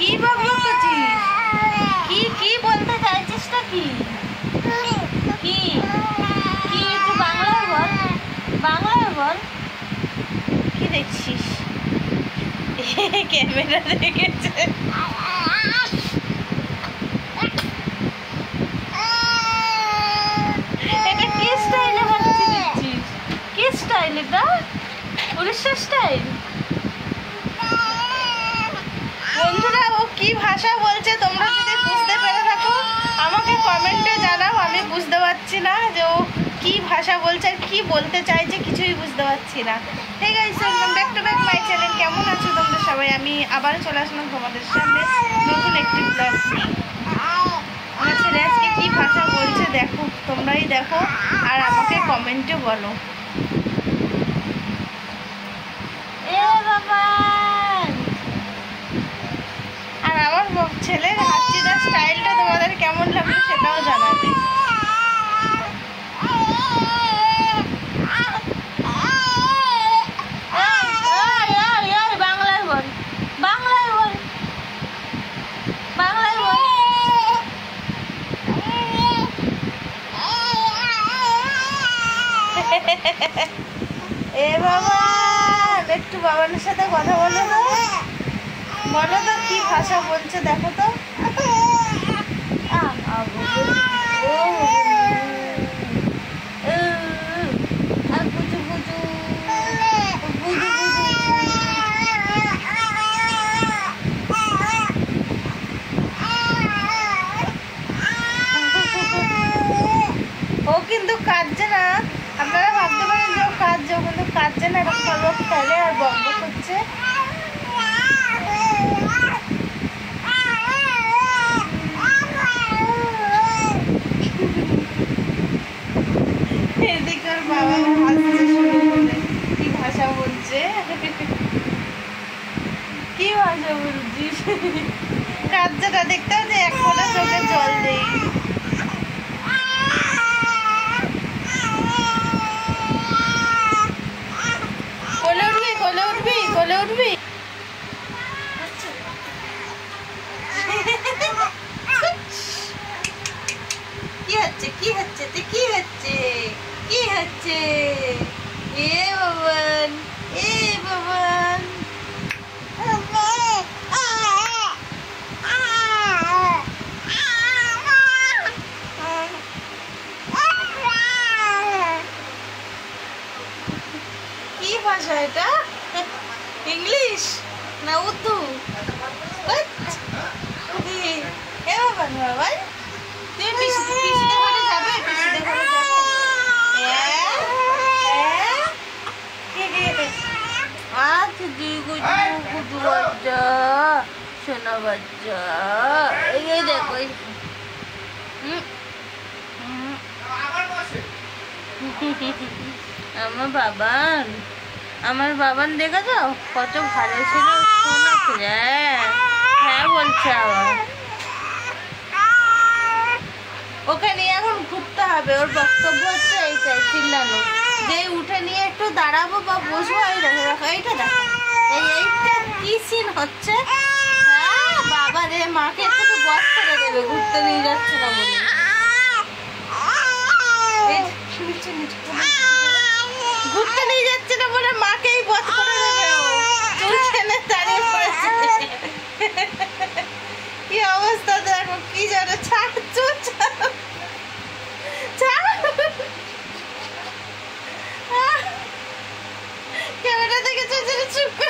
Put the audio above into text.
কি বকবক করছিস? কি বলতে চাইছিসটা কি? কি কি একটু বাংলায় বল, বাংলায় বল। কি দেখছিস? ক্যামেরা দেখেছে। এটা কি স্টাইলে হাঁটছি দেখছিস? কি স্টাইল এটা? উড়িষ্যা স্টাইল। বন্ধুরা ও কি ভাষা বলছে তোমরা যদি বুঝতে পেরে থাকো আমাকে কমেন্টে জানাও। আমি বুঝতে পারছি না যে ও কি ভাষা বলছে আর কি বলতে চাইছে, কিছুই বুঝতে পারছি না। ঠিক আছে, welcome back to my channel. কেমন আছো তোমরা সবাই? আমি আবার চলে আসলাম তোমাদের সামনে নতুন একটি ব্লগ নিয়ে। আমার ছেলে আজকে কি ভাষা বলছে দেখো, তোমরাই দেখো আর আমাকে কমেন্টে বলো। এ বাবা, আর আমার ছেলের হাঁচিটার স্টাইলটা তোমাদের কেমন লাগলো সেটাও জানাবে। বাংলায় বল, বাংলায় বল, বাংলায় বল। এ বাবা, একটু বাবানের সাথে কথা বলো তো, বলো তো কি ভাষা বলছে দেখো তো। ও কিন্তু কাঁদছে না, আপনারা ভাবতে পারেন যে ও কাঁদছে, ও কিন্তু কাঁদছে না, এরকম বকবক করে আর বকবক করছে। এদিকে ওর বাবা হাসছে শুনে শুনে। কি ভাষা বলছে, কি ভাষা বলছিস? কাঁদছে না, দেখতে হচ্ছে এক ফোঁটা চোখে জল নেই। কোলে উঠবি, কোলে উঠবি, কোলে উঠবি। কি হচ্ছে, কি হচ্ছে, কি হচ্ছে, কি হচ্ছে? এ বাবান, এ বাবান। কি ভাষা এটা? ইংলিশ না উর্দু? এ বাবান, বাবান তুমি পিসিদের ঘরে যাবে, পিসিদের ঘরে যাবে। আচ্ছা দুই গুজু বাচ্চা, সোনা বাচ্চা, এই দেখো। আমার বাবান, আমার বাবান দেখে যাও কত ভালো ছিল, সোনা ছিল। হ্যাঁ বলছে আবার। ওকে নিয়ে এখন ঘুরতে হবে, ওর বক্তব্য হচ্ছে এইটাই, চিল্লানো। যে উঠে নিয়ে একটু দাঁড়াবো বা বসবো, এই দেখো দেখো এইটা দেখো, এইটা কি সিন হচ্ছে। হ্যাঁ বাবা রে, মাকে একটু বস করে দেবে, ঘুরতে নিয়ে যাচ্ছে না বলে। ঘুরতে নিয়ে যাচ্ছে না বলে মাকেই বস করে দেবে, চুল টেনে দাঁড়িয়ে পড়েছে। কি অবস্থা দেখো, কি জানো, ছাড় চুল ছাড়, ক্যামেরা দেখে চুপ করে